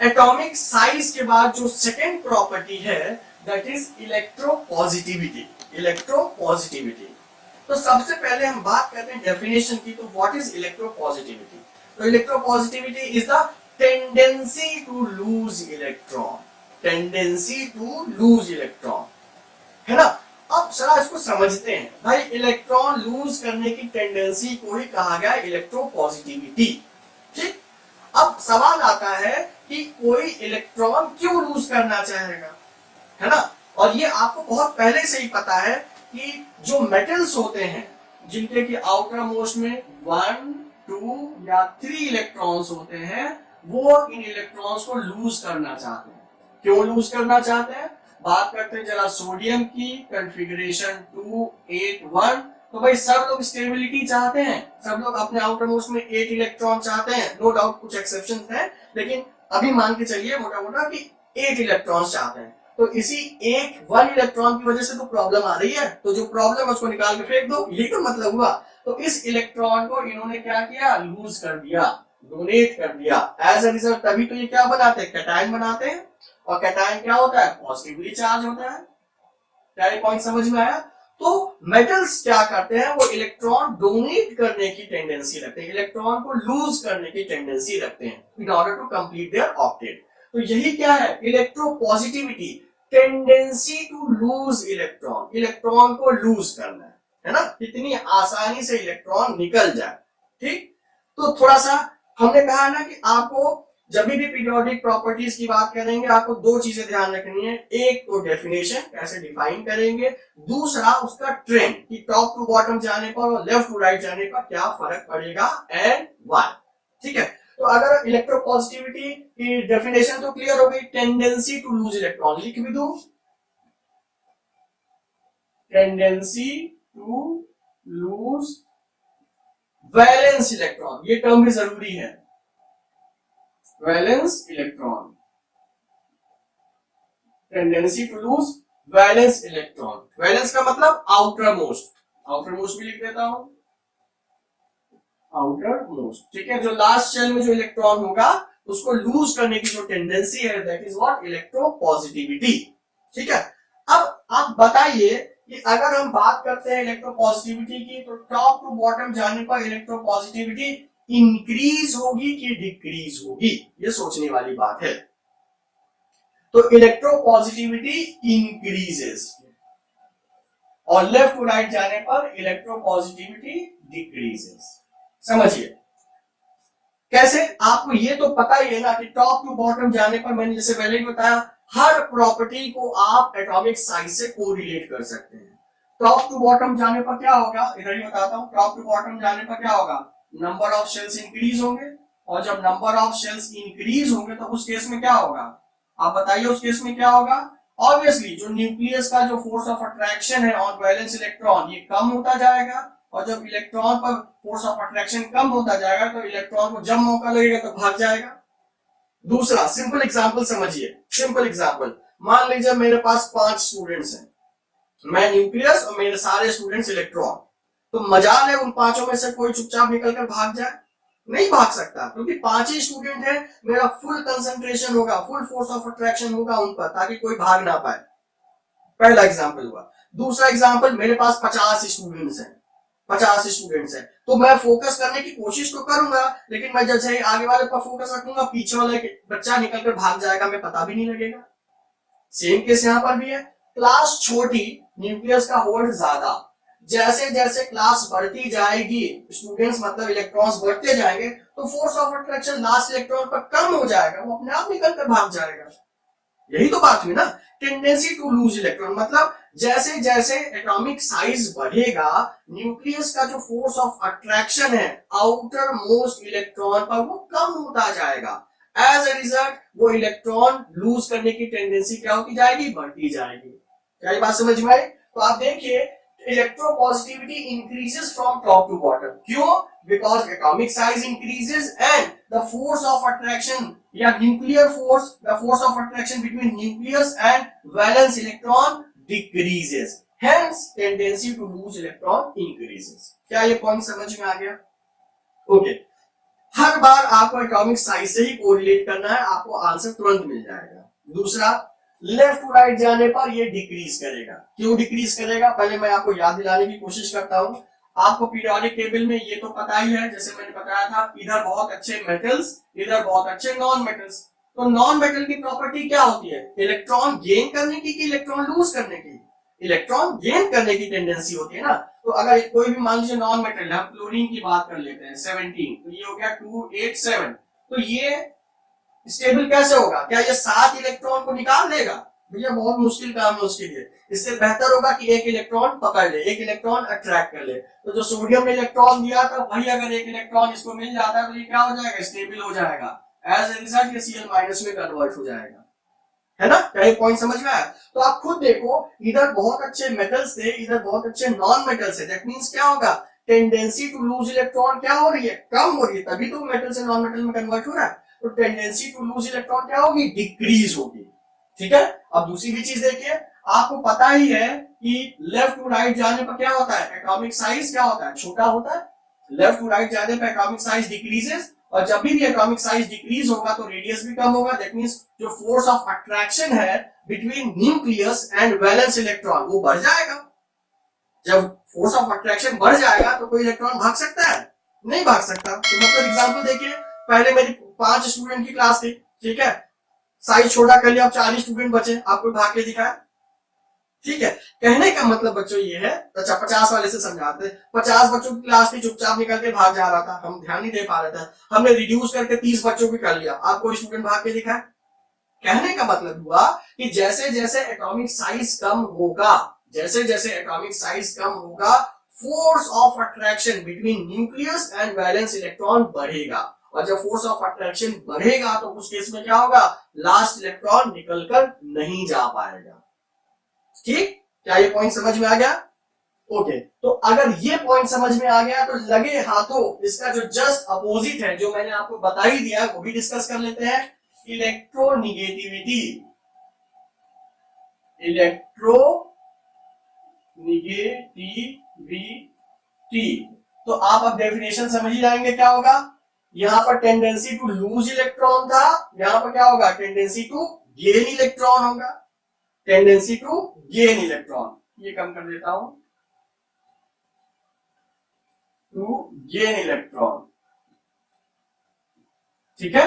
Atomic size के बाद जो सेकेंड प्रॉपर्टी है दैट इज इलेक्ट्रोपॉजिटिविटी। इलेक्ट्रोपॉजिटिविटी, तो सबसे पहले हम बात करते हैं डेफिनेशन की। तो व्हाट इज इलेक्ट्रोपॉजिटिविटी? तो electropositivity is the tendency to lose electron. Tendency to lose electron, है ना। अब जरा इसको समझते हैं भाई, इलेक्ट्रॉन लूज करने की टेंडेंसी को ही कहा गया इलेक्ट्रोपॉजिटिविटी। ठीक, अब सवाल आता है कि कोई इलेक्ट्रॉन क्यों लूज करना चाहेगा, है ना। और ये आपको बहुत पहले से ही पता है कि जो मेटल्स होते हैं जिनके कि आउटर मोस्ट में 1, 2 या 3 इलेक्ट्रॉन्स होते हैं, वो इन इलेक्ट्रॉन्स को लूज करना चाहते हैं। क्यों लूज करना चाहते हैं? बात करते हैं जरा सोडियम की, कॉन्फ़िगरेशन 281। तो भाई सब लोग स्टेबिलिटी चाहते हैं, सब लोग अपने आउटर मोस्ट में 8 इलेक्ट्रॉन चाहते हैं। नो डाउट कुछ एक्सेप्शंस हैं, लेकिन अभी मान के चलिए मोटा मोटा कि 8 इलेक्ट्रॉन चाहते हैं। तो इसी 1 इलेक्ट्रॉन की वजह से तो प्रॉब्लम आ रही है, तो जो प्रॉब्लम है उसको निकाल के फेंक दो, यही तो मतलब हुआ। तो इस इलेक्ट्रॉन को इन्होंने क्या किया? लूज कर दिया, डोनेट कर दिया। एज अ रिजल्ट तभी तो ये क्या बनाते हैं? कैटायन बनाते हैं। और कैटायन क्या होता है? पॉजिटिवली चार्ज होता है। क्या ये पॉइंट समझ में आया? तो मेटल्स क्या करते हैं? वो इलेक्ट्रॉन डोनेट करने की टेंडेंसी रखते हैं, इलेक्ट्रॉन को लूज करने की टेंडेंसी रखते हैं in order to complete their octet. तो यही क्या है? Electropositivity, tendency to lose electron, electron को लूज करना है ना, कितनी आसानी से इलेक्ट्रॉन निकल जाए। ठीक, तो थोड़ा सा हमने कहा ना कि आपको जब भी पीरियोडिक प्रॉपर्टीज की बात करेंगे आपको दो चीजें ध्यान रखनी है। एक तो डेफिनेशन कैसे डिफाइन करेंगे, दूसरा उसका ट्रेंड कि टॉप टू बॉटम जाने पर और लेफ्ट टू राइट जाने पर क्या फर्क पड़ेगा एंड व्हाई। ठीक है, तो अगर इलेक्ट्रोपॉजिटिविटी की डेफिनेशन तो क्लियर हो गई, टेंडेंसी टू लूज इलेक्ट्रॉन लिख भी दूं, tendency to lose valence electron, ये टर्म भी जरूरी है, valence electron, tendency to lose valence electron. Valence का मतलब आउटर मोस्ट, आउटर मोस्ट भी लिख देता हूं, आउटर मोस्ट। ठीक है, जो लास्ट शेल में जो इलेक्ट्रॉन होगा उसको लूज करने की जो टेंडेंसी है दैट इज व्हाट? इलेक्ट्रोपॉजिटिविटी। ठीक है, अब आप बताइए कि अगर हम बात करते हैं इलेक्ट्रोपॉजिटिविटी की, तो टॉप टू बॉटम जाने पर इलेक्ट्रोपॉजिटिविटी इंक्रीज होगी कि डिक्रीज होगी? ये सोचने वाली बात है। तो इलेक्ट्रोपॉजिटिविटी इंक्रीजेस और लेफ्ट टू राइट जाने पर इलेक्ट्रोपॉजिटिविटी डिक्रीजेस। समझिए कैसे? आपको ये तो पता ही है ना कि टॉप टू बॉटम जाने पर, मैंने जैसे पहले ही बताया, हर प्रॉपर्टी को आप एटॉमिक साइज से कोरिलेट कर सकते हैं। टॉप टू बॉटम जाने पर क्या होगा? इधर ही बताता हूं। टॉप टू बॉटम जाने पर क्या होगा? नंबर ऑफ शेल्स इंक्रीज होंगे, और जब नंबर ऑफ शेल्स इंक्रीज होंगे तो उस केस में क्या होगा? आप बताइए उस केस में क्या होगा? ऑब्वियसली जो न्यूक्लियस का जो फोर्स ऑफ अट्रैक्शन है ऑन वैलेंस इलेक्ट्रॉन ये कम होता जाएगा, और जब इलेक्ट्रॉन पर फोर्स ऑफ अट्रैक्शन कम होता जाएगा तो इलेक्ट्रॉन को जब मौका लगेगा तो भाग जाएगा। दूसरा सिंपल एग्जांपल समझिए, सिंपल एग्जांपल, मान लीजिए मेरे पास 5 स्टूडेंट्स हैं, मैं न्यूक्लियस और मेरे सारे स्टूडेंट्स इलेक्ट्रॉन। तो मजाल है उन पांचों में से कोई चुपचाप निकलकर भाग जाए? नहीं भाग सकता, क्योंकि 5 ही स्टूडेंट है, मेरा फुल कंसंट्रेशन होगा, फुल फोर्स ऑफ अट्रैक्शन होगा उन पर, ताकि कोई भाग ना पाए। पहला एग्जांपल हुआ। दूसरा एग्जांपल, मेरे पास 50 स्टूडेंट्स हैं, 50 स्टूडेंट्स हैं, तो मैं फोकस करने की कोशिश तो करूंगा, लेकिन मैं जैसे आगे वाले पर फोकस रखूंगा पीछे वाले बच्चा निकलकर भाग जाएगा, मैं पता भी नहीं लगेगा। सेम केस यहां पर भी है। क्लास छोटी, न्यूक्लियस का होल्ड ज्यादा, जैसे जैसे क्लास बढ़ती जाएगी, स्टूडेंट्स मतलब इलेक्ट्रॉन्स बढ़ते जाएंगे, तो force of attraction last electron पर कम हो जाएगा, वो अपने आप निकलकर भाग जाएगा। यही तो बात हुई ना, टेंडेंसी टू लूज इलेक्ट्रॉन। मतलब जैसे जैसे एटॉमिक साइज बढ़ेगा, न्यूक्लियस का जो फोर्स ऑफ अट्रैक्शन है आउटर मोस्ट इलेक्ट्रॉन पर वो कम होता जाएगा। एज ए रिजल्ट वो इलेक्ट्रॉन लूज करने की टेंडेंसी क्या होती जाएगी? बढ़ती जाएगी। क्या ये बात समझ में आई? तो आप देखिए electropositivity increases from top to bottom. क्यों? Because atomic size increases and the force of attraction या nuclear force, the force of attraction between nucleus and valence electron decreases, hence tendency to lose electron increases. क्या ये point समझ में आ गया? Okay हर बार आपको atomic size से ही correlate करना है, आपको आंसर तुरंत मिल जाएगा। दूसरा, लेफ्ट टू राइट जाने पर ये डिक्रीज करेगा। क्यों डिक्रीज करेगा, पहले मैं आपको याद दिलाने की कोशिश करता हूं। आपको पीरियोडिक टेबल में ये तो पता ही है, जैसे मैंने बताया था, इधर बहुत अच्छे मेटल्स, इधर बहुत अच्छे नॉन मेटल्स। तो नॉन मेटल की प्रॉपर्टी क्या होती है, इलेक्ट्रॉन गेन करने की कि इलेक्ट्रॉन लूज करने की? इलेक्ट्रॉन गेन करने की टेंडेंसी होती है ना। तो अगर कोई भी मान लीजिए नॉन मेटल है, हम क्लोरीन की बात कर लेते हैं 17, तो ये हो गया 287। तो ये स्टेबल कैसे होगा, क्या ये 7 इलेक्ट्रॉन को निकाल देगा? भैया बहुत मुश्किल काम है उसके लिए। इससे बेहतर होगा कि एक इलेक्ट्रॉन पकड़ ले, एक इलेक्ट्रॉन अट्रैक्ट कर ले। तो जो सोडियम ने इलेक्ट्रॉन दिया था वही अगर एक इलेक्ट्रॉन इसको मिल जाता है तो ये क्या हो जाएगा, स्टेबल हो जाएगा। एज ए रिजल्ट ये Cl- में कन्वर्ट हो जाएगा, है ना। क्या ये पॉइंट समझ में आया? तो आप खुद देखो, इधर बहुत अच्छे मेटल्स थे, इधर बहुत अच्छे नॉन मेटल्स है। दैट मींस क्या होगा, टेंडेंसी टू लूज इलेक्ट्रॉन क्या हो रही है, कम हो रही है, तभी तो मेटल से नॉन मेटल में कन्वर्ट हो रहा है। तो टेंडेंसी टू लूज इलेक्ट्रॉन क्या होगी, डिक्रीज होगी। ठीक है। अब दूसरी भी चीज देखिए, आपको पता ही है कि लेफ्ट टू राइट जाने पर क्या होता है, एटॉमिक साइज क्या होता है, छोटा होता है। लेफ्ट टू राइट जाने पर एटॉमिक साइज डिक्रीजेस, और जब भी एटॉमिक साइज डिक्रीज होगा तो रेडियस भी कम होगा। दैट मींस जो फोर्स ऑफ अट्रैक्शन है between nucleus and valence electron वो बढ़ जाएगा। जब फोर्स ऑफ अट्रैक्शन बढ़ जाएगा तो कोई इलेक्ट्रॉन भाग सकता है, नहीं भाग सकता। तो मतलब एग्जांपल देखिए, पहले मेरी 5 स्टूडेंट की क्लास थी, ठीक है, साइज छोटा कर लिया, अब 40 स्टूडेंट बचे, आपको भाग के दिखाया। ठीक है। कहने का मतलब बच्चों ये है, अच्छा 50 वाले से समझाते, 50 बच्चों की क्लास थी, चुपचाप निकल के भाग जा रहा था, हम ध्यान नहीं दे पा रहे थे, हमने रिड्यूस करके 30 बच्चों की कर लिया, आपको स्टूडेंट भाग के दिखा। कहने का मतलब हुआ कि जैसे जैसे एटॉमिक साइज कम होगा, जैसे जैसे एटॉमिक साइज कम होगा, force of attraction between nucleus and valence electron बढ़ेगा। और जब फोर्स ऑफ अट्रैक्शन बढ़ेगा तो उस केस में क्या होगा, लास्ट इलेक्ट्रॉन निकलकर नहीं जा पाएगा। ठीक, क्या ये पॉइंट समझ में आ गया? ओके। तो अगर ये पॉइंट समझ में आ गया तो लगे हाथों इसका जो जस्ट अपोजिट है, जो मैंने आपको बता ही दिया, वो भी डिस्कस कर लेते हैं। Electronegativity, electronegativity. तो आप अब डेफिनेशन समझ ही जाएंगे क्या होगा। यहां पर टेंडेंसी टू लूज इलेक्ट्रॉन था, यहां पर क्या होगा, टेंडेंसी टू गेन इलेक्ट्रॉन होगा। टेंडेंसी टू गेन इलेक्ट्रॉन, ये कम कर देता हूं, टू गेन इलेक्ट्रॉन। ठीक है,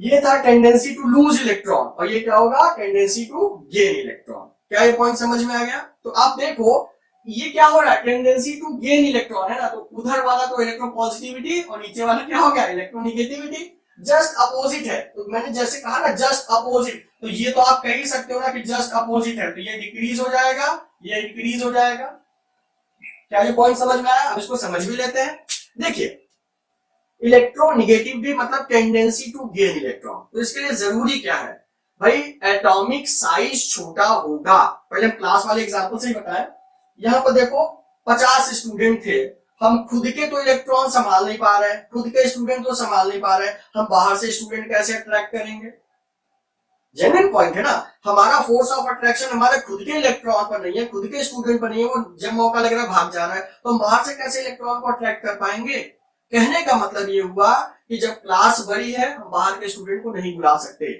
ये था टेंडेंसी टू लूज इलेक्ट्रॉन, और ये क्या होगा, टेंडेंसी टू गेन इलेक्ट्रॉन। क्या ये पॉइंट समझ में आ गया? तो आप देखो ये क्या हो रहा है, टेंडेंसी टू गेन इलेक्ट्रॉन है ना, तो उधर वाला तो इलेक्ट्रो पॉजिटिविटी और नीचे वाला क्या हो गया, इलेक्ट्रोनिगेटिविटी। जस्ट अपोजिट है, तो मैंने जैसे कहा ना जस्ट अपोजिट, तो ये तो आप कह ही सकते हो ना कि जस्ट अपोजिट है, तो ये डिक्रीज हो जाएगा, ये इंक्रीज हो जाएगा। क्या ये पॉइंट समझ में आया? अब इसको समझ भी लेते हैं। देखिए, इलेक्ट्रोनिगेटिविटी मतलब टेंडेंसी टू गेन इलेक्ट्रॉन, तो इसके लिए जरूरी क्या है भाई, एटॉमिक साइज छोटा होगा। पहले हम क्लास वाले एग्जांपल से ही बताएं। यहां पर देखो 50 स्टूडेंट थे, हम खुद के तो इलेक्ट्रॉन संभाल नहीं पा रहे, खुद के स्टूडेंट तो संभाल नहीं पा रहे, हम बाहर से स्टूडेंट कैसे अट्रैक्ट करेंगे? जेन्युइन पॉइंट है ना, हमारा फोर्स ऑफ अट्रैक्शन हमारे खुद के इलेक्ट्रॉन पर नहीं है, खुद के स्टूडेंट पर नहीं है, वो जब मौका लग रहा है भाग जा रहा है, तो हम बाहर से कैसे इलेक्ट्रॉन को अट्रैक्ट कर पाएंगे? कहने का मतलब ये हुआ कि जब क्लास बड़ी है हम बाहर के स्टूडेंट को नहीं बुला सकते।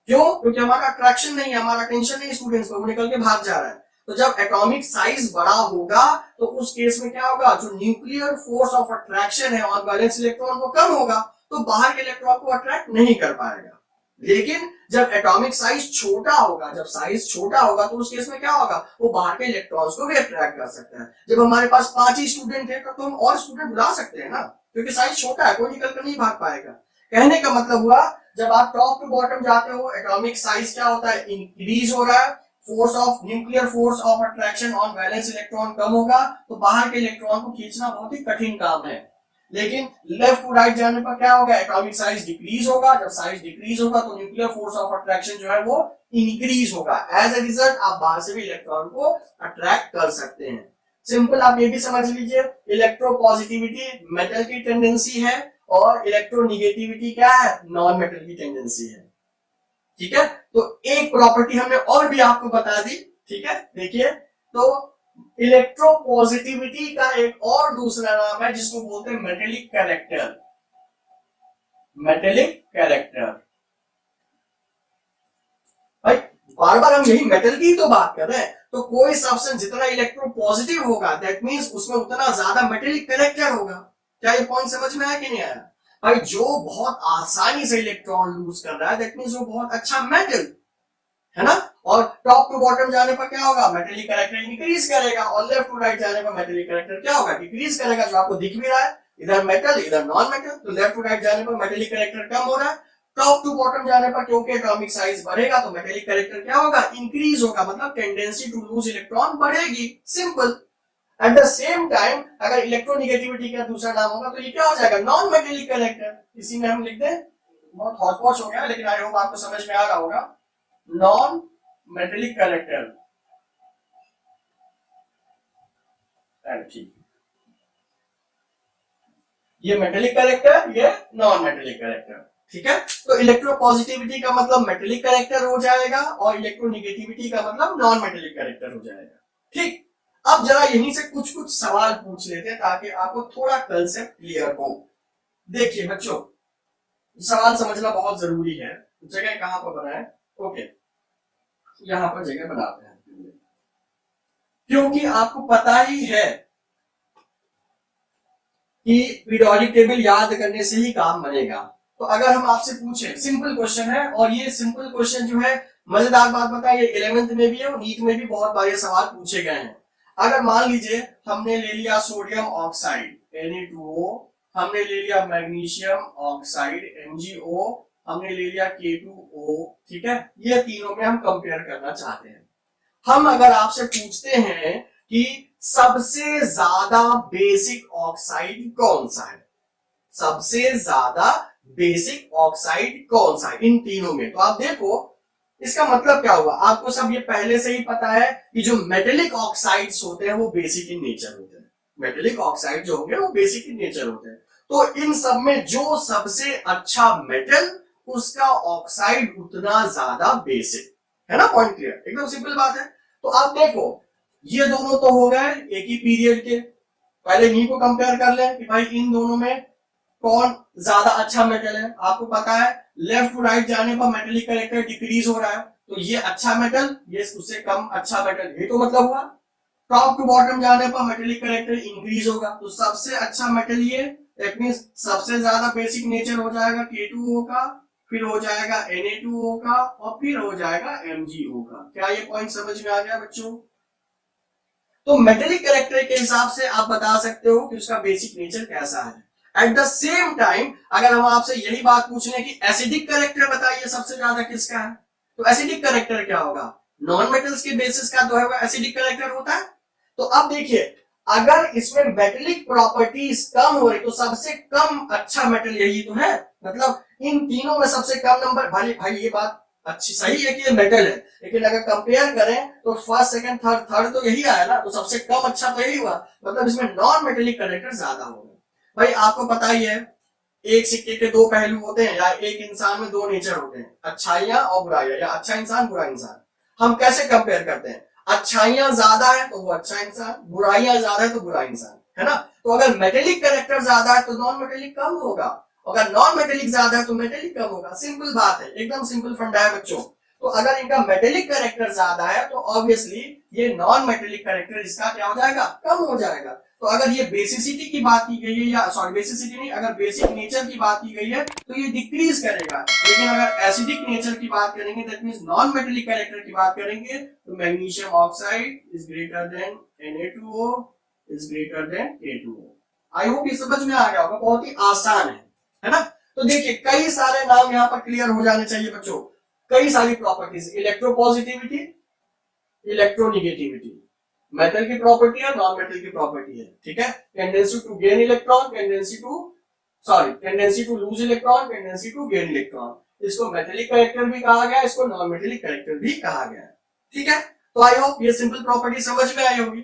क्यों? क्योंकि हमारा अट्रैक्शन नहीं है, हमारा अटेंशन नहीं स्टूडेंट्स पर, वो निकल के भाग जा रहा है। तो जब एटॉमिक साइज बड़ा होगा तो उस केस में क्या होगा, जो न्यूक्लियर फोर्स ऑफ अट्रैक्शन है ऑन वैलेंस इलेक्ट्रॉन वो कम होगा, तो बाहर के इलेक्ट्रॉन को अट्रैक्ट नहीं कर पाएगा। लेकिन जब एटॉमिक साइज छोटा होगा, जब साइज छोटा होगा तो उस केस में क्या होगा, वो बाहर के इलेक्ट्रॉन्स को भी अट्रैक्ट कर सकता है। जब हमारे पास 5 ही स्टूडेंट है तो हम और स्टूडेंट बुला सकते हैं ना, क्योंकि साइज छोटा है, कोई निकल कर नहीं भाग पाएगा। कहने का मतलब हुआ, जब आप टॉप टू बॉटम जाते हो एटॉमिक साइज क्या होता है, इंक्रीज हो रहा है, force of nuclear force of attraction on valence electron कम होगा, तो बाहर के इलेक्ट्रॉन को खींचना बहुत ही कठिन काम है। लेकिन लेफ्ट टू राइट जाने पर क्या होगा, एटॉमिक साइज डिक्रीज होगा, जब साइज डिक्रीज होगा तो न्यूक्लियर फोर्स ऑफ अट्रैक्शन जो है वो इंक्रीज होगा। एज ए रिजल्ट आप बाहर से भी इलेक्ट्रॉन को अट्रैक्ट कर सकते हैं। सिंपल आप ये भी समझ लीजिए, इलेक्ट्रोपॉजिटिविटी मेटल की टेंडेंसी है और इलेक्ट्रोनिगेटिविटी क्या है, नॉन मेटल की टेंडेंसी है। ठीक है, तो एक प्रॉपर्टी हमने और भी आपको बता दी। ठीक है, देखिए, तो इलेक्ट्रोपॉजिटिविटी का एक और दूसरा नाम है जिसको बोलते हैं मेटेलिक कैरेक्टर। Metallic character. भाई बार बार हम यही मेटल की तो बात कर रहे हैं, तो कोई सब्सटेंस जितना इलेक्ट्रोपॉजिटिव होगा दैट मींस उसमें उतना ज्यादा मेटेलिक कैरेक्टर होगा। क्या ये पॉइंट समझ में आया कि नहीं आया? भाई जो बहुत आसानी से इलेक्ट्रॉन लूज कर रहा है दैट मींस वो बहुत अच्छा मेटल है ना। और टॉप टू बॉटम जाने पर क्या होगा, मेटेलिक कैरेक्टर इंक्रीज करेगा, और लेफ्ट टू राइट जाने पर मेटेलिक कैरेक्टर क्या होगा, डिक्रीज करेगा, जो आपको दिख भी रहा है, इधर मेटल इधर नॉन मेटल। तो लेफ्ट टू राइट जाने पर मेटेलिक कैरेक्टर कम हो रहा है, टॉप टू बॉटम जाने पर क्योंकि एटॉमिक साइज बढ़ेगा तो मेटेलिक कैरेक्टर क्या होगा, इंक्रीज होगा, मतलब टेंडेंसी टू लूज इलेक्ट्रॉन बढ़ेगी, simple. At the same time अगर इलेक्ट्रोनिगेटिविटी का दूसरा नाम होगा तो ये क्या हो जाएगा, नॉन मेटेलिक कैरेक्टर। इसी में हम लिख दें, बहुत हौच-पौच हो गया लेकिन आई होप आपको समझ में आ रहा होगा, नॉन मेटेलिक कैरेक्टर। ठीक, ये मेटेलिक कैरेक्टर, ये नॉन मेटेलिक कैरेक्टर, ठीक है। तो इलेक्ट्रोपॉजिटिविटी का मतलब मेटेलिक कैरेक्टर हो जाएगा और इलेक्ट्रोनिगेटिविटी का मतलब नॉन मेटेलिक कैरेक्टर हो जाएगा, ठीक। अब जरा यहीं से कुछ कुछ सवाल पूछ लेते हैं ताकि आपको थोड़ा कंसेप्ट क्लियर हो। देखिए बच्चों, सवाल समझना बहुत जरूरी है। जगह कहां पर बनाए, ओके यहां पर जगह बनाते हैं, क्योंकि आपको पता ही है कि पीरियोडिक टेबल याद करने से ही काम बनेगा। तो अगर हम आपसे पूछें, सिंपल क्वेश्चन है, और ये सिंपल क्वेश्चन जो है, मजेदार बात बताएं, ये 11th में भी है और नीट में भी बहुत बार ये सवाल पूछे गए हैं। अगर मान लीजिए हमने ले लिया सोडियम ऑक्साइड Na2O, हमने ले लिया मैग्नीशियम ऑक्साइड MgO, हमने ले लिया K2O, ठीक है, ये तीनों में हम कंपेयर करना चाहते हैं। हम अगर आपसे पूछते हैं कि सबसे ज्यादा बेसिक ऑक्साइड कौन सा है, सबसे ज्यादा बेसिक ऑक्साइड कौन सा है इन तीनों में, तो आप देखो इसका मतलब क्या हुआ, आपको सब ये पहले से ही पता है कि जो मेटेलिक ऑक्साइड्स होते हैं वो बेसिक इन नेचर होते हैं, मेटेलिक ऑक्साइड जो होंगे वो बेसिक इन नेचर होते हैं। तो इन सब में जो सबसे अच्छा मेटल उसका ऑक्साइड उतना ज्यादा बेसिक है ना, पॉइंट क्लियर, एकदम सिंपल बात है। तो आप देखो ये दोनों तो हो गए एक ही पीरियड के, पहले इन्हीं को कंपेयर कर लें कि भाई इन दोनों में कौन ज्यादा अच्छा मेटल है। आपको पता है लेफ्ट टू राइट जाने पर मेटेलिक कैरेक्टर डिक्रीज हो रहा है, तो ये अच्छा मेटल, ये उससे कम अच्छा मेटल, ये तो मतलब हुआ। टॉप टू बॉटम जाने पर मेटेलिक कैरेक्टर इंक्रीज होगा, तो सबसे अच्छा मेटल ये, दैट मींस सबसे ज्यादा बेसिक नेचर हो जाएगा K2O का, फिर हो जाएगा Na2O का, और फिर हो जाएगा MgO का। क्या ये पॉइंट समझ में आ गया बच्चों? तो मेटेलिक कैरेक्टर के हिसाब से आप बता सकते हो कि उसका बेसिक नेचर कैसा है। एट द सेम टाइम अगर हम आपसे यही बात पूछ लें कि एसिडिक कैरेक्टर बताइए सबसे ज्यादा किसका है, तो एसिडिक कैरेक्टर क्या होगा, नॉन मेटल्स के बेसिस का जो है एसिडिक कैरेक्टर होता है। तो अब देखिए अगर इसमें मेटेलिक प्रॉपर्टीज कम हो रही तो सबसे कम अच्छा मेटल यही तो है, मतलब इन तीनों में सबसे कम नंबर, भाई ये बात अच्छी सही है कि ये मेटल है, लेकिन अगर कंपेयर करें तो फर्स्ट सेकंड थर्ड थर्ड तो यही आया ना, तो सबसे कम अच्छा तो यही हुआ, मतलब इसमें नॉन मेटेलिक कैरेक्टर ज्यादा हो गए। भाई आपको पता ही है एक सिक्के के दो पहलू होते हैं, या एक इंसान में दो नेचर होते हैं, अच्छाइयां और बुराइयां, या अच्छा इंसान बुरा इंसान। हम कैसे कंपेयर करते हैं, अच्छाइयां ज्यादा है तो वो अच्छा इंसान, बुराइयां ज्यादा है तो बुरा इंसान, है ना। तो अगर मेटेलिक कैरेक्टर ज्यादा है तो नॉन मेटेलिक कम होगा, अगर नॉन मेटेलिक ज्यादा है तो मेटेलिक कम होगा, सिंपल बात है, एकदम सिंपल फंडा है बच्चों। तो अगर इनका मेटेलिक कैरेक्टर ज्यादा है तो ऑब्वियसली ये नॉन मेटेलिक कैरेक्टर इसका क्या हो जाएगा, कम हो जाएगा। तो अगर ये बेसिसिटी की बात की गई है, या सॉरी बेसिसिटी नहीं, अगर बेसिक नेचर की बात की गई है तो ये डिक्रीज करेगा। लेकिन अगर एसिडिक नेचर की बात करेंगे, that means non metallic character की बात करेंगे, तो magnesium oxide is greater than Na2O is greater than K2O। I hope ये समझ में आ गया होगा, बहुत ही आसान है ना। तो देखिए कई सारे नाम यहाँ पर क्लियर हो जाने चाहिए बच्चों, कई सारी प्रॉपर्टीज, इलेक्ट्रोपॉजिटिविटी, इलेक्ट्रोनिगेटिविटी, मेटल की प्रॉपर्टी है, नॉन मेटल की प्रॉपर्टी है, ठीक है। Tendency to gain electron, tendency to lose electron, tendency to gain electron, इसको मेटेलिक कैरेक्टर भी कहा गया, इसको नॉन मेटेलिक कैरेक्टर भी कहा गया, ठीक है। तो आई होप ये सिंपल प्रॉपर्टी समझ में आई होगी।